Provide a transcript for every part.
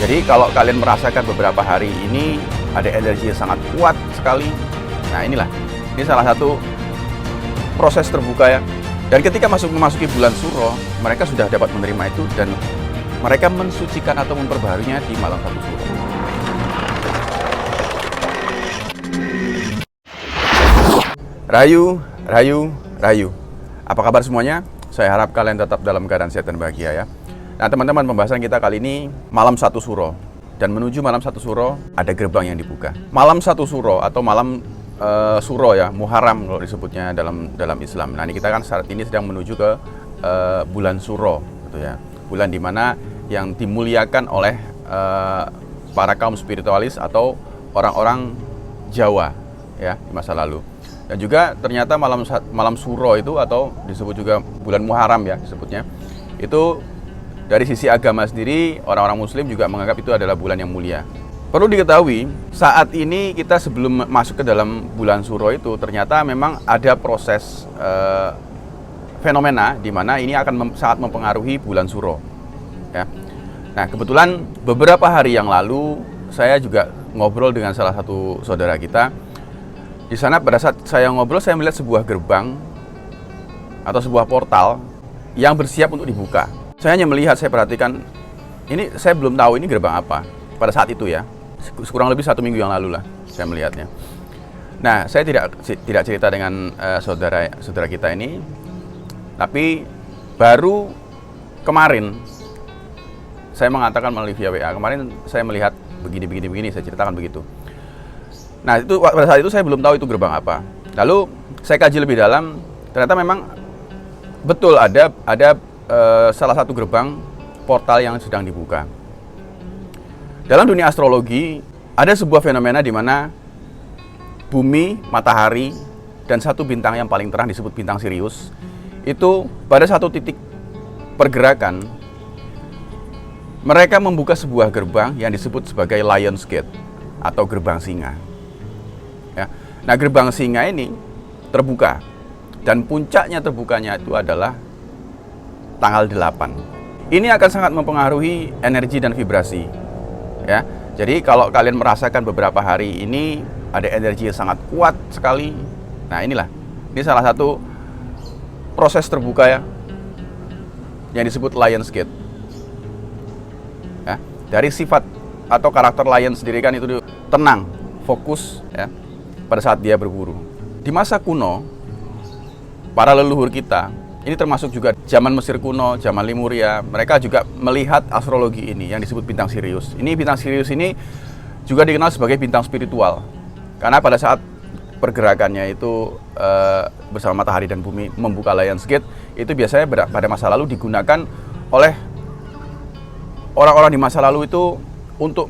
Jadi kalau kalian merasakan beberapa hari ini ada energi yang sangat kuat sekali, nah ini salah satu proses terbuka ya. Dan ketika memasuki bulan Suro, mereka sudah dapat menerima itu dan mereka mensucikan atau memperbaharunya di malam satu Suro. Rayu, rayu, rayu. Apa kabar semuanya? Saya harap kalian tetap dalam keadaan sehat dan bahagia ya. Nah teman-teman, pembahasan kita kali ini malam satu Suro. Dan menuju malam satu Suro, ada gerbang yang dibuka. Malam satu Suro atau malam Suro ya, Muharram kalau disebutnya dalam Islam. Nah ini kita kan saat ini sedang menuju ke bulan Suro, gitu ya. Bulan dimana yang dimuliakan oleh para kaum spiritualis atau orang-orang Jawa ya di masa lalu. Dan juga ternyata malam Suro itu atau disebut juga bulan Muharram ya disebutnya, itu dari sisi agama sendiri orang-orang Muslim juga menganggap itu adalah bulan yang mulia. Perlu diketahui saat ini kita sebelum masuk ke dalam bulan Suro itu ternyata memang ada proses fenomena di mana ini akan sangat mempengaruhi bulan Suro. Ya. Nah kebetulan beberapa hari yang lalu saya juga ngobrol dengan salah satu saudara kita. Di sana pada saat saya ngobrol saya melihat sebuah gerbang atau sebuah portal yang bersiap untuk dibuka. Saya hanya melihat, saya perhatikan, ini saya belum tahu ini gerbang apa pada saat itu ya. Kurang lebih 1 minggu yang lalu lah saya melihatnya. Nah, saya tidak cerita dengan saudara kita ini, tapi baru kemarin saya mengatakan melalui via WA. Kemarin saya melihat begini, saya ceritakan begitu. Nah, itu pada saat itu saya belum tahu itu gerbang apa. Lalu saya kaji lebih dalam, ternyata memang betul ada salah satu gerbang portal yang sedang dibuka. Dalam dunia astrologi ada sebuah fenomena di mana bumi, matahari, dan satu bintang yang paling terang disebut bintang Sirius itu pada satu titik pergerakan mereka membuka sebuah gerbang yang disebut sebagai Lion's Gate atau gerbang singa. Ya. Nah gerbang singa ini terbuka dan puncaknya terbukanya itu adalah tanggal 8. Ini akan sangat mempengaruhi energi dan vibrasi. Ya. Jadi kalau kalian merasakan beberapa hari ini ada energi yang sangat kuat sekali. Nah, ini salah satu proses terbuka ya. Yang disebut Lion's Gate. Ya. Dari sifat atau karakter lion sendiri kan itu tenang, fokus ya pada saat dia berburu. Di masa kuno para leluhur kita, ini termasuk juga zaman Mesir kuno, zaman Lemuria, mereka juga melihat astrologi ini yang disebut bintang Sirius. Ini bintang Sirius ini juga dikenal sebagai bintang spiritual. Karena pada saat pergerakannya itu bersama matahari dan bumi membuka Lion's Gate, itu biasanya pada masa lalu digunakan oleh orang-orang di masa lalu itu untuk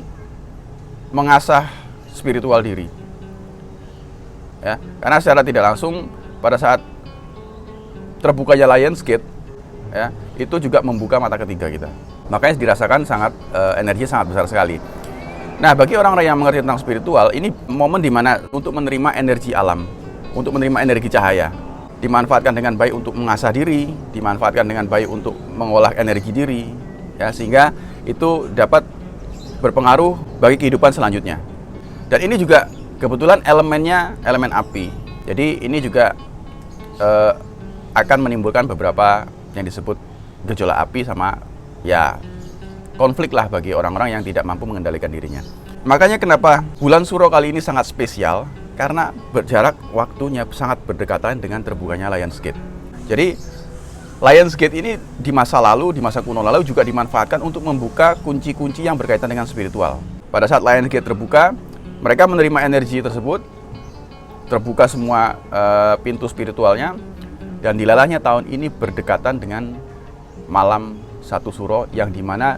mengasah spiritual diri. Ya, karena secara tidak langsung pada saat terbukanya Lion's Gate ya, itu juga membuka mata ketiga kita. Makanya dirasakan energi sangat besar sekali. Nah, bagi orang-orang yang mengerti tentang spiritual, ini momen dimana untuk menerima energi alam, untuk menerima energi cahaya, dimanfaatkan dengan baik untuk mengasah diri, dimanfaatkan dengan baik untuk mengolah energi diri, ya, sehingga itu dapat berpengaruh bagi kehidupan selanjutnya. Dan ini juga kebetulan elemennya elemen api. Jadi ini juga akan menimbulkan beberapa yang disebut gejolak api sama ya konflik lah bagi orang-orang yang tidak mampu mengendalikan dirinya. Makanya kenapa bulan Suro kali ini sangat spesial, karena berjarak waktunya sangat berdekatan dengan terbukanya Lion's Gate. Jadi Lion's Gate ini di masa kuno lalu juga dimanfaatkan untuk membuka kunci-kunci yang berkaitan dengan spiritual. Pada saat Lion's Gate terbuka, mereka menerima energi tersebut, terbuka semua pintu spiritualnya. Dan dilalahnya tahun ini berdekatan dengan malam satu Suro yang dimana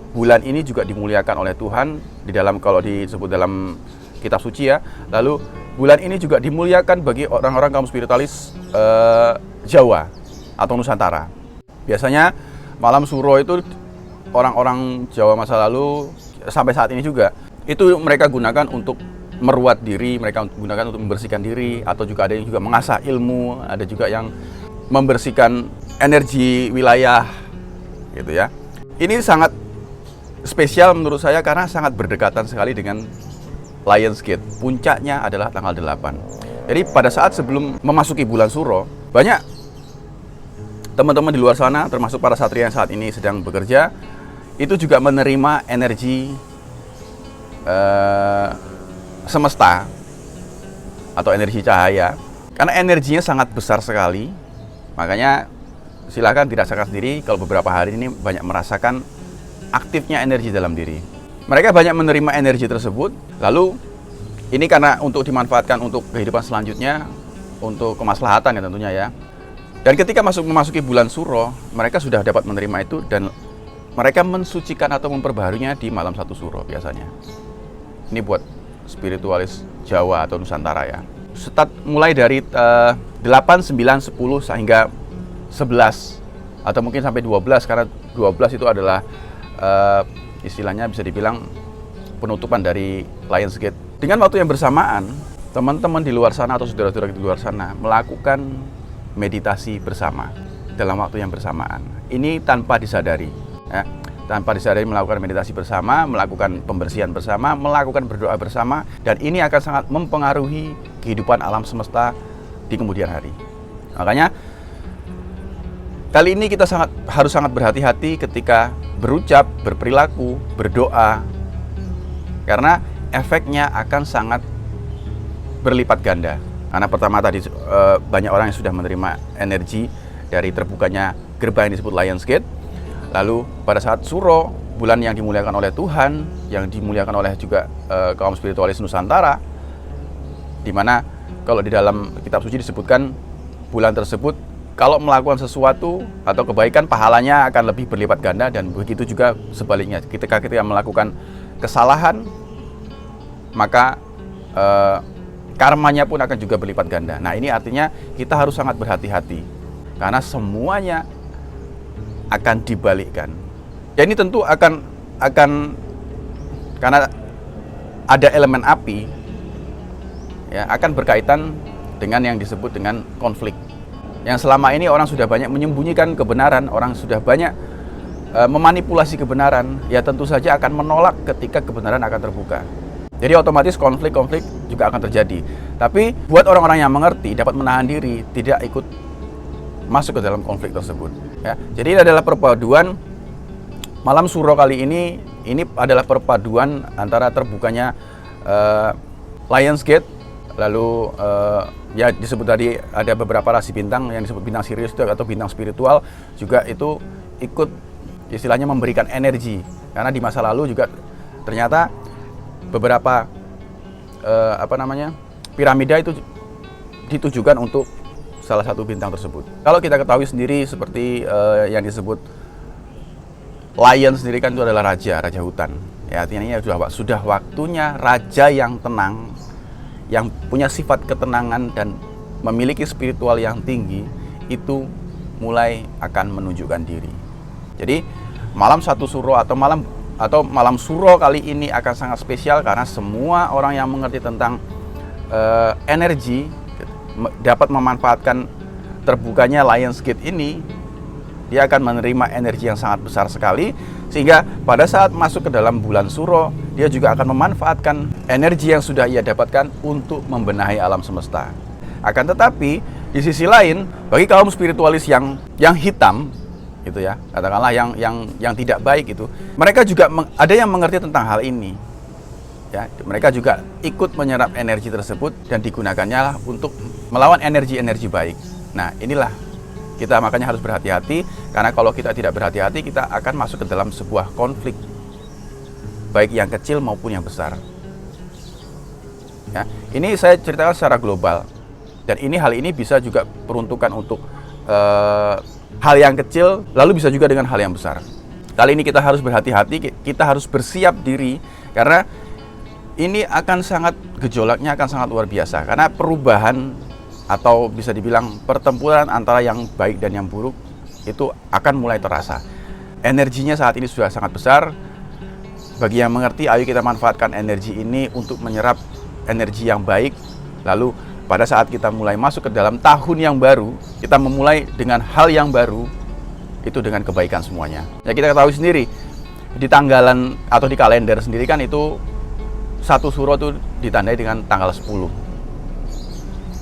bulan ini juga dimuliakan oleh Tuhan di dalam, kalau disebut dalam kitab suci ya. Lalu bulan ini juga dimuliakan bagi orang-orang kaum spiritualis Jawa atau Nusantara. Biasanya malam Suro itu orang-orang Jawa masa lalu sampai saat ini juga itu mereka gunakan untuk meruat diri, mereka gunakan untuk membersihkan diri, atau juga ada yang juga mengasah ilmu, ada juga yang membersihkan energi wilayah gitu ya. Ini sangat spesial menurut saya karena sangat berdekatan sekali dengan Lionsgate. Puncaknya adalah tanggal 8. Jadi pada saat sebelum memasuki bulan Suro, banyak teman-teman di luar sana, termasuk para satria yang saat ini sedang bekerja, itu juga menerima energi semesta atau energi cahaya. Karena energinya sangat besar sekali, makanya silakan dirasakan sendiri kalau beberapa hari ini banyak merasakan aktifnya energi dalam diri. Mereka banyak menerima energi tersebut, lalu ini karena untuk dimanfaatkan untuk kehidupan selanjutnya, untuk kemaslahatan ya tentunya ya. Dan ketika memasuki bulan Suro, mereka sudah dapat menerima itu dan mereka mensucikan atau memperbaharunya di malam 1 Suro biasanya. Ini buat spiritualis Jawa atau Nusantara ya. Mulai dari 8, 9, 10 sehingga 11 atau mungkin sampai 12, karena 12 itu adalah istilahnya bisa dibilang penutupan dari Lionsgate. Dengan waktu yang bersamaan, teman-teman di luar sana atau saudara-saudara di luar sana melakukan meditasi bersama dalam waktu yang bersamaan. Ini tanpa disadari ya. Tanpa disadari melakukan meditasi bersama, melakukan pembersihan bersama, melakukan berdoa bersama, dan ini akan sangat mempengaruhi kehidupan alam semesta di kemudian hari. Makanya kali ini kita harus sangat berhati-hati ketika berucap, berperilaku, berdoa, karena efeknya akan sangat berlipat ganda. Karena pertama tadi banyak orang yang sudah menerima energi dari terbukanya gerbang yang disebut Lionsgate. Lalu pada saat Suro, bulan yang dimuliakan oleh Tuhan, yang dimuliakan oleh juga kaum spiritualis Nusantara, di mana kalau di dalam kitab suci disebutkan bulan tersebut kalau melakukan sesuatu atau kebaikan, pahalanya akan lebih berlipat ganda, dan begitu juga sebaliknya. Ketika kita melakukan kesalahan, maka karmanya pun akan juga berlipat ganda. Nah, ini artinya kita harus sangat berhati-hati karena semuanya akan dibalikkan. Ya, ini tentu akan karena ada elemen api ya, akan berkaitan dengan yang disebut dengan konflik. Yang selama ini orang sudah banyak menyembunyikan kebenaran, orang sudah banyak memanipulasi kebenaran, ya tentu saja akan menolak ketika kebenaran akan terbuka. Jadi otomatis konflik-konflik juga akan terjadi. Tapi buat orang-orang yang mengerti, dapat menahan diri, tidak ikut masuk ke dalam konflik tersebut. Ya, jadi ini adalah perpaduan malam Suro kali ini. Ini adalah perpaduan antara terbukanya Lionsgate, lalu ya disebut tadi ada beberapa rasi bintang yang disebut bintang Sirius atau bintang spiritual juga itu ikut istilahnya memberikan energi. Karena di masa lalu juga ternyata beberapa piramida itu ditujukan untuk salah satu bintang tersebut. Kalau kita ketahui sendiri seperti yang disebut lion sendiri kan itu adalah raja hutan. Ya, artinya ini sudah waktunya raja yang tenang, yang punya sifat ketenangan dan memiliki spiritual yang tinggi itu mulai akan menunjukkan diri. Jadi malam 1 Suro atau malam Suro kali ini akan sangat spesial karena semua orang yang mengerti tentang energi dapat memanfaatkan terbukanya Lionsgate ini. Dia akan menerima energi yang sangat besar sekali, sehingga pada saat masuk ke dalam bulan Suro, dia juga akan memanfaatkan energi yang sudah ia dapatkan untuk membenahi alam semesta. Akan tetapi di sisi lain, bagi kaum spiritualis yang hitam gitu ya, katakanlah yang tidak baik itu, mereka juga ada yang mengerti tentang hal ini. Ya, mereka juga ikut menyerap energi tersebut dan digunakannya untuk melawan energi-energi baik. Nah, inilah kita makanya harus berhati-hati, karena kalau kita tidak berhati-hati, kita akan masuk ke dalam sebuah konflik, baik yang kecil maupun yang besar. Ya, ini saya ceritakan secara global, dan hal ini bisa juga peruntukan untuk hal yang kecil, lalu bisa juga dengan hal yang besar. Kali ini kita harus berhati-hati, kita harus bersiap diri, karena ini akan gejolaknya akan sangat luar biasa, karena perubahan atau bisa dibilang pertempuran antara yang baik dan yang buruk itu akan mulai terasa. Energinya saat ini sudah sangat besar. Bagi yang mengerti, ayo kita manfaatkan energi ini untuk menyerap energi yang baik. Lalu pada saat kita mulai masuk ke dalam tahun yang baru, kita memulai dengan hal yang baru, itu dengan kebaikan semuanya. Ya, kita ketahui sendiri, di tanggalan atau di kalender sendiri kan itu satu suro itu ditandai dengan tanggal 10.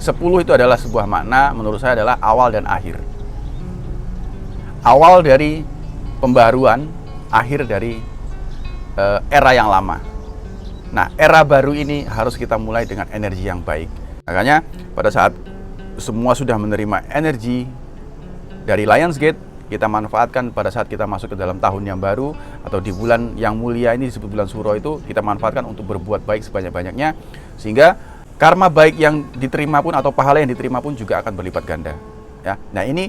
10 itu adalah sebuah makna, menurut saya adalah awal dan akhir. Awal dari pembaruan, akhir dari era yang lama. Nah, era baru ini harus kita mulai dengan energi yang baik. Makanya pada saat semua sudah menerima energi dari Lionsgate, kita manfaatkan pada saat kita masuk ke dalam tahun yang baru atau di bulan yang mulia ini disebut bulan Suro itu, kita manfaatkan untuk berbuat baik sebanyak-banyaknya, sehingga karma baik yang diterima pun atau pahala yang diterima pun juga akan berlipat ganda. Ya, nah ini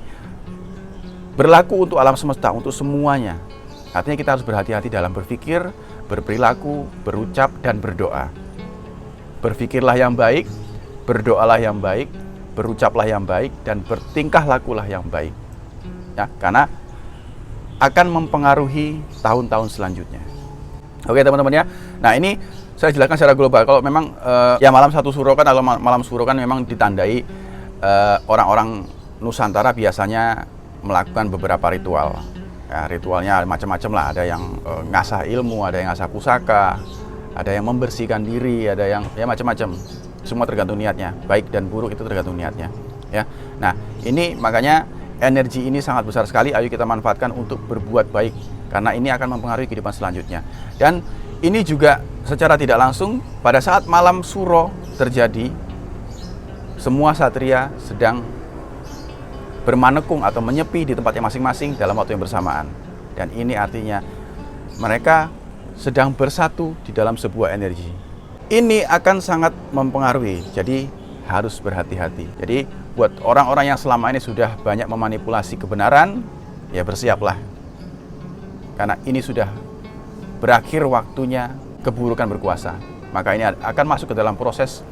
berlaku untuk alam semesta, untuk semuanya. Artinya kita harus berhati-hati dalam berpikir, berperilaku, berucap, dan berdoa. Berpikirlah yang baik, berdoalah yang baik, berucaplah yang baik, dan bertingkah lakulah yang baik. Ya, karena akan mempengaruhi tahun-tahun selanjutnya. Oke teman-teman ya. Nah ini saya jelaskan secara global. Kalau memang ya malam satu suro kan, kalau malam suro kan memang ditandai orang-orang Nusantara biasanya melakukan beberapa ritual. Ya, ritualnya macam-macam lah. Ada yang ngasah ilmu, ada yang ngasah pusaka, ada yang membersihkan diri, ada yang ya macam-macam. Semua tergantung niatnya. Baik dan buruk itu tergantung niatnya. Ya. Nah ini makanya energi ini sangat besar sekali. Ayo kita manfaatkan untuk berbuat baik, karena ini akan mempengaruhi kehidupan selanjutnya. Dan ini juga secara tidak langsung pada saat malam suro terjadi, semua satria sedang bermanekung atau menyepi di tempatnya masing-masing dalam waktu yang bersamaan. Dan ini artinya mereka sedang bersatu di dalam sebuah energi. Ini akan sangat mempengaruhi, jadi harus berhati-hati. Jadi buat orang-orang yang selama ini sudah banyak memanipulasi kebenaran, ya bersiaplah. Karena ini sudah berakhir waktunya keburukan berkuasa. Maka ini akan masuk ke dalam proses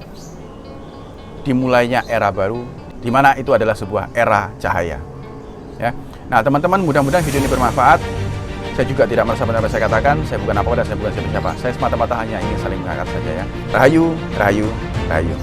dimulainya era baru, di mana itu adalah sebuah era cahaya. Ya. Nah teman-teman, mudah-mudahan video ini bermanfaat. Saya juga tidak merasa benar saya katakan, saya bukan apa dan saya bukan siapa-siapa. Saya semata-mata hanya ingin saling mengangkat saja ya. Rahayu, rahayu, rahayu.